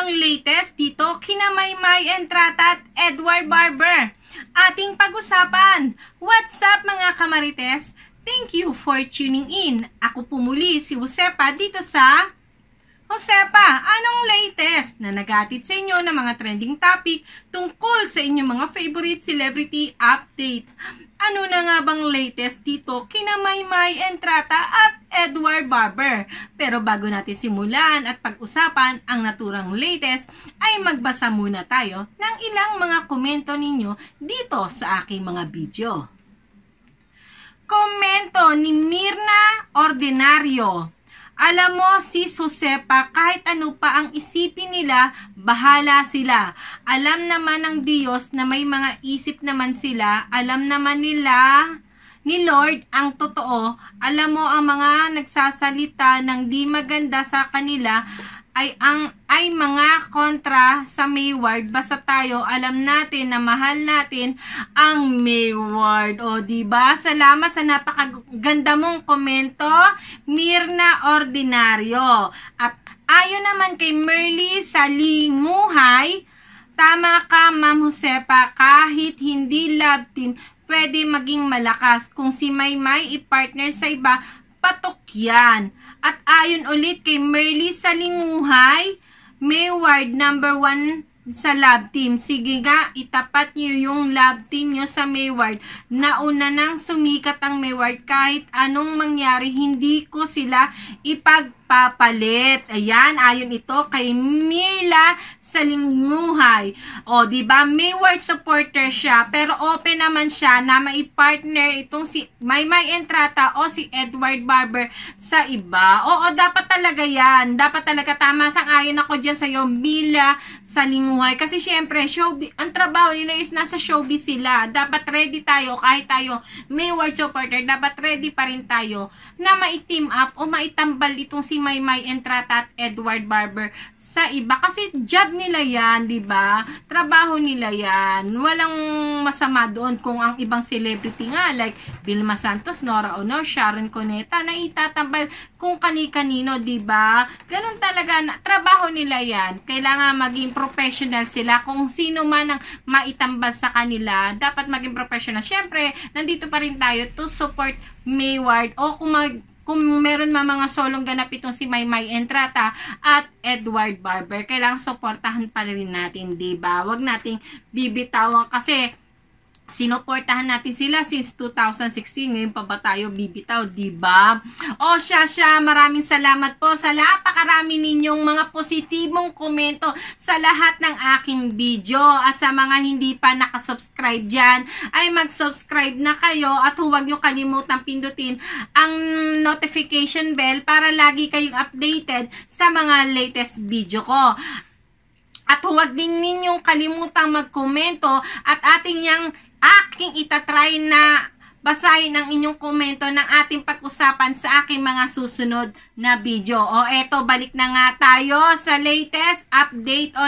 bang latest dito kina Maymay Entrata at Edward Barber? Ating pag-usapan. What's up mga kamarites? Thank you for tuning in. Ako po muli si Josepa dito sa Josepa. Anong latest na nagatid sa inyo ng mga trending topic tungkol sa inyong mga favorite celebrity update? Ano na nga bang latest dito kina Maymay Entrata at Edward Barber? Pero bago natin simulan at pag-usapan ang naturang latest, ay magbasa muna tayo ng ilang mga komento ninyo dito sa aking mga video. Komento ni Mirna Ordinario. Alam mo si Josepa, kahit ano pa ang isipin nila, bahala sila. Alam naman ng Diyos na may mga isip naman sila. Alam naman nila ni Lord ang totoo. Alam mo ang mga nagsasalita ng di maganda sa kanila ay mga kontra sa Mayward. Basta tayo alam natin na mahal natin ang Mayward. O diba? Salamat sa napakaganda mong komento, Mirna Ordinario. At ayon naman kay Merly Salinguhay, tama ka Ma'am Josepa, kahit hindi love team, pwede maging malakas. Kung si Maymay i-partner sa iba, patok yan. At ayon ulit kay Merly Salinguhay, Mayward #1 sa love team. Sige nga, itapat nyo yung love team nyo sa Mayward. Nauna nang sumikat ang Mayward, kahit anong mangyari, hindi ko sila ipagpapalit. Ayan, ayon ito kay Mirla Salinguhay. O, diba? Mayward supporter siya, pero open naman siya na maipartner itong si Maymay Entrata o si Edward Barber sa iba. Oo, dapat talaga yan. Dapat talaga tama. Sang-ayon ako dyan sa'yo, Mirla Salinguhay. Kasi syempre, ang trabaho nila is nasa showbiz sila. Dapat ready tayo, kahit tayo Mayward supporter, dapat ready pa rin tayo na mai-team up o maitambal itong si Maymay Entrata at Edward Barber sa iba. Kasi job nila yan, di ba? Trabaho nila yan. Walang masama doon kung ang ibang celebrity nga like Vilma Santos, Nora Honor, Sharon Cuneta na itatambal kung kani-kanino, di ba? Ganun talaga, trabaho nila yan. Kailangan maging professional sila. Kung sino man ang maitambal sa kanila, dapat maging professional. Syempre, nandito pa rin tayo to support Mayward o kung meron mga solong ganap itong si Maymay Entrata at Edward Barber, kailangang suportahan pa rin natin, diba? Huwag nating bibitawan kasi sinuportahan natin sila since 2016. Ngayon pa ba tayo bibitaw, diba? O siya, maraming salamat po sa napakarami ninyong mga positibong komento sa lahat ng aking video. At sa mga hindi pa nakasubscribe dyan, ay mag-subscribe na kayo at huwag nyo kalimutang pindutin ang notification bell para lagi kayong updated sa mga latest video ko. At huwag din ninyong kalimutang magkomento at aking itatry na basahin ang inyong komento ng ating pag-usapan sa aking mga susunod na video. O eto, balik na nga tayo sa latest update o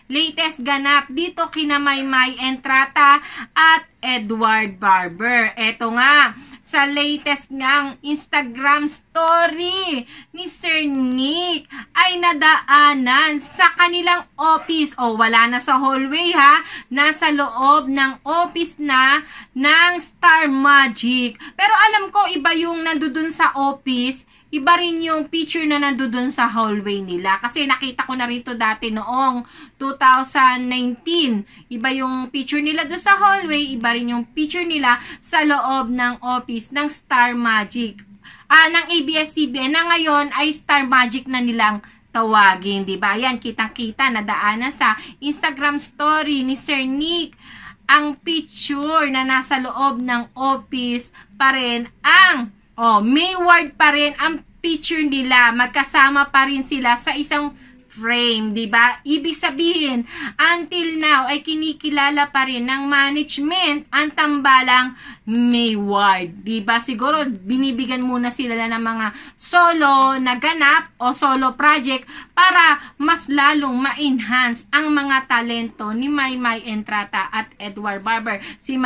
latest ganap dito kina Maymay Entrata at Edward Barber. Eto nga, sa latest ng Instagram story ni Sir Nick ay nadaanan sa kanilang office. O, wala na sa hallway ha. Nasa loob ng office na ng Star Magic. Pero alam ko iba yung nandun sa office. Iba rin yung picture na nandun sa hallway nila. Kasi nakita ko na rito dati noong 2019. Iba yung picture nila doon sa hallway. Iba rin yung picture nila sa loob ng office ng Star Magic. Ng ABS-CBN na ngayon ay Star Magic na nilang tawagin. Diba? Yan, kitang-kita, nadaanan sa Instagram story ni Sir Nick ang picture na nasa loob ng office pa rin ang Mayward pa rin ang picture nila. Magkasama pa rin sila sa isang frame, diba? Ibig sabihin, until now ay kinikilala pa rin ng management ang tambalang Mayward, diba? Siguro binibigyan muna sila ng mga solo na ganap o solo project para mas lalong ma-enhance ang mga talento ni Maymay Entrata at Edward Barber. Si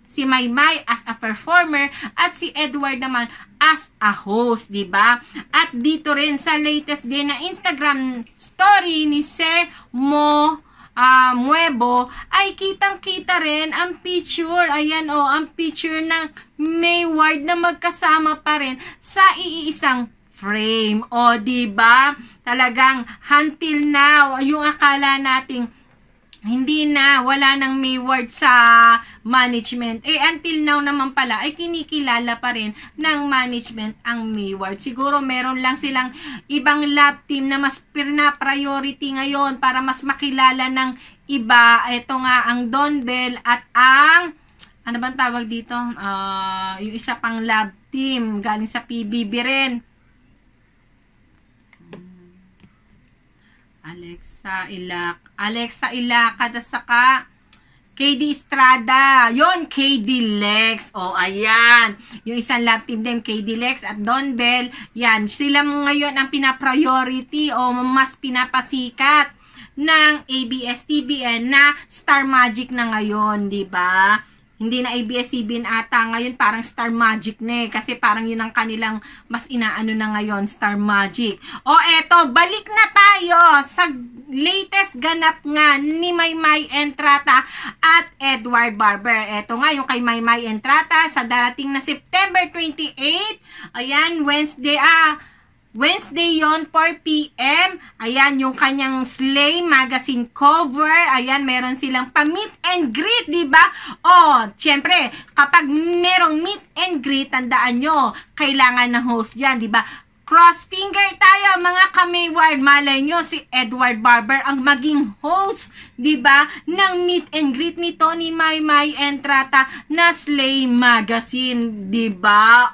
si Maymay as a performer at si Edward naman as a host, di ba? At dito rin sa latest din na Instagram story ni Sir Muebo ay kitang-kita rin ang picture. Ayan ang picture ng Mayward na magkasama pa rin sa iisang frame. Di ba? Talagang until now, yung akala nating hindi na, wala nang Mayward sa management. Until now naman pala, ay kinikilala pa rin ng management ang Mayward. Siguro meron lang silang ibang love team na mas priority ngayon para mas makilala ng iba. Ito nga, ang Don Bell at ang, ano bang tawag dito? Yung isa pang love team, galing sa PBB rin. Alexa Ilacad at saka KD Estrada. Yon, KD Lex. Ayan. Yung isang love team din, KD Lex at Don Bell. Yan, sila ngayon ang pina-priority o mas pinapasikat ng ABS-CBN na Star Magic na ngayon, di ba? Hindi na ABS-CBN ata ngayon, parang Star Magic na kasi parang yun ang kanilang mas inaano na ngayon, Star Magic. Eto, balik na tayo sa latest ganap nga ni Maymay Entrata at Edward Barber. Eto nga, yung kay Maymay Entrata sa darating na September 28, ayan, Wednesday yon, 4 p.m. Ayan, yung kanyang Slay magazine cover. Ayan, meron silang pa-meet and greet, diba? Siyempre, kapag merong meet and greet, tandaan nyo, kailangan ng host dyan, diba? Cross finger tayo, mga ka-Mayward. Malay nyo, si Edward Barber ang maging host, diba? Ng meet and greet ni Tony Maymay Entrata na Slay Magazine, diba?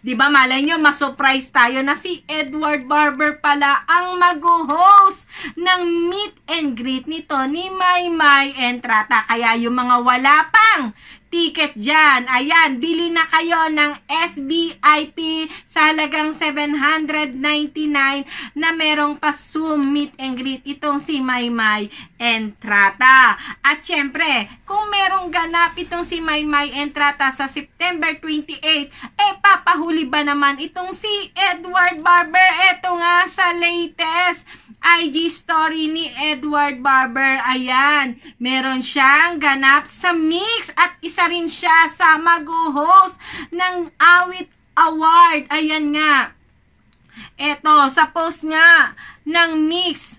Diba, malay nyo, masurprise tayo na si Edward Barber pala ang mag-host ng meet and greet ni Tony Maymay Entrata. Kaya yung mga wala pang ticket dyan, ayan, bili na kayo ng SBIP sa halagang 799 na merong pa Zoom meet and greet itong si Maymay Entrata. At syempre, kung merong ganap itong si Maymay Entrata sa September 28, papahuli ba naman itong si Edward Barber? Eto nga sa latest IG story ni Edward Barber, ayan, meron siyang ganap sa Mix at isa rin siya sa mag-host ng Awit Award. Ayan nga, eto, sa post nga ng Mix.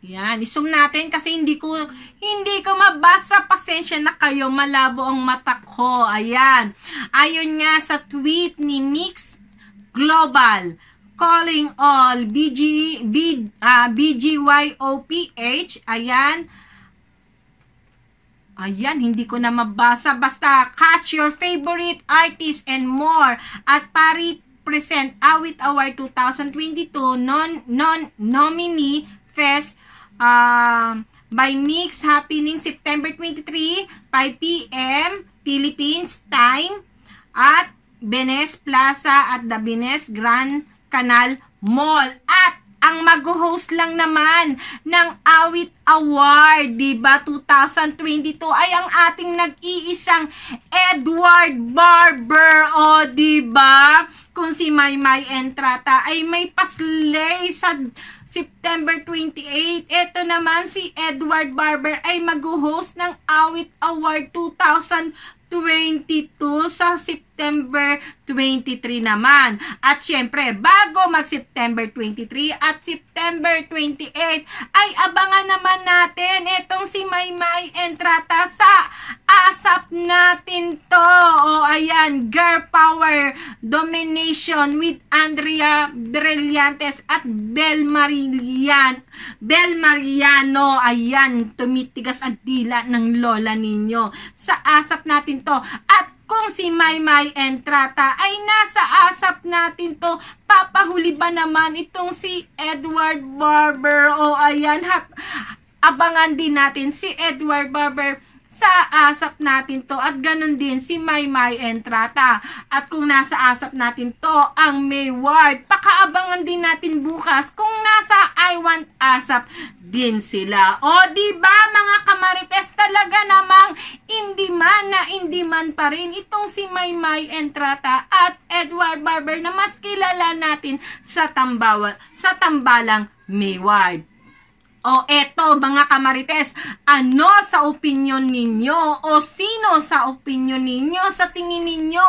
Yan, isum natin kasi hindi ko mabasa, pasensya na kayo, malabo ang mata ko. Ayan, ayon nga sa tweet ni Mix Global, calling all BGYOPH, ayan, hindi ko na mabasa, basta catch your favorite artist and more at present Awit Award 2022 nominee Fest by Mix happening September 23, 5 p.m. Philippines time at Benes Plaza at the Benes Grand Canal Mall. At ang mag-host lang naman ng Awit Award, diba, 2022 ay ang ating nag-iisang Edward Barber. Diba, kung si Maymay Entrata ay may paslay sa September 28, eto naman si Edward Barber ay mag-host ng Awit Award 2022 sa September 23 naman. At syempre, bago mag-September 23 at September 28, ay abangan naman natin itong si Maymay Entrata sa ASAP natin to. Ayan, Girl Power Domination with Andrea Brillantes at Bel Mariano. Ayan, tumitigas ang dila ng lola ninyo. Sa ASAP natin to. At kung si Maymay Entrata ay nasa ASAP natin to, papahuli ba naman itong si Edward Barber? Ayan, abangan din natin si Edward Barber sa asap natin to at ganun din si Maymay Entrata. At kung nasa asap natin to ang Mayward, pakaabangan din natin bukas kung nasa I Want asap din sila. O diba mga kamarites, talaga namang hindi man pa rin itong si Maymay Entrata at Edward Barber na mas kilala natin sa tambalang Mayward. O eto mga kamarites, ano sa opinyon ninyo o sino sa opinyon ninyo, sa tingin ninyo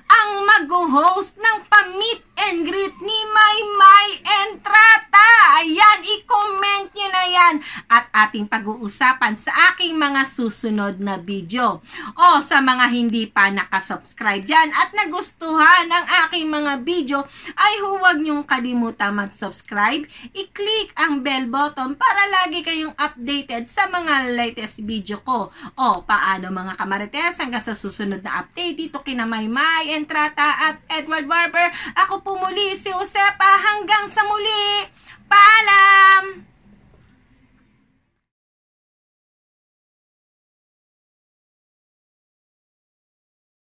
ang mag-host ng pa-meet and greet ni Maymay Entrata? Ayan, i-comment nyo na yan at ating pag-uusapan sa aking mga susunod na video. O sa mga hindi pa nakasubscribe dyan at nagustuhan ang aking mga video, ay huwag nyong kalimutan mag-subscribe, i-click ang bell button para lagi kayong updated sa mga latest video ko. O paano mga kamarites, hanggang sa susunod na update dito kina Maymay Entrata at Edward Barber. Ako po muli si Josepa, hanggang sa muli. Paalam!